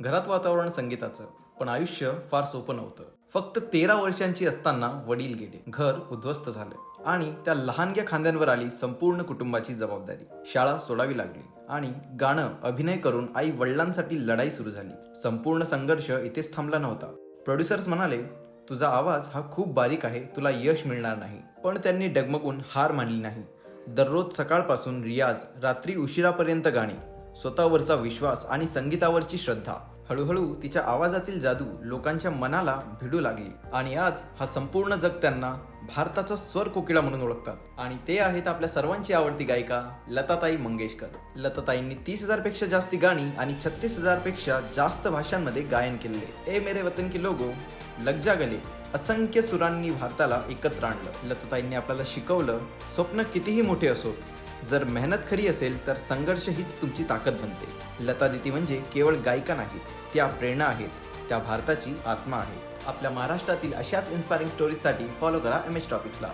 घरात वातावरण संगीताचं, पण आयुष्य फार सोपं नव्हतं. फक्त 13 वर्षांची असताना वडील गेले, घर उद्ध्वस्त झालं आणि त्या लहानग्या खांद्यांवर आली संपूर्ण कुटुंबाची जबाबदारी. शाळा सोडावी लागली आणि गाणं, अभिनय करून आई वडिलांसाठी लढाई सुरू झाली. संपूर्ण संघर्ष इथेच थांबला नव्हता. प्रोड्युसर्स म्हणाले, तुझा आवाज हा खूप बारीक आहे, तुला यश मिळणार नाही. पण त्यांनी डगमगून हार मानली नाही. दररोज सकाळपासून रियाज, रात्री उशिरापर्यंत गाणी, स्वतःवरचा विश्वास आणि संगीतावरची श्रद्धा. हळूहळू तिच्या आवाजातील जादू लोकांच्या मनाला भिडू लागली आणि आज हा संपूर्ण जग त्यांना भारताचा स्वर कोकिळा म्हणून ओळखतात. आणि ते आहेत आपल्या सर्वांची आवडती गायिका लताताई मंगेशकर. लताताईंनी 30,000 पेक्षा जास्ती गाणी आणि 36,000 पेक्षा जास्त भाषांमध्ये गायन केले. ए मेरे वतन के लोगो, लग जा गले, असंख्य सुरांनी भारताला एकत्र आणलं. लताताईंनी आपल्याला शिकवलं, स्वप्न कितीही मोठे असोत, जर मेहनत खरी असेल तर संघर्ष हीच तुमची ताकद बनते. लता दीदी म्हणजे केवळ गायिका नाहीत, त्या प्रेरणा आहेत, त्या भारताची आत्मा आहे. आपल्या महाराष्ट्रातील अशाच इन्स्पायरिंग स्टोरीजसाठी फॉलो करा MH टॉपिक्सला.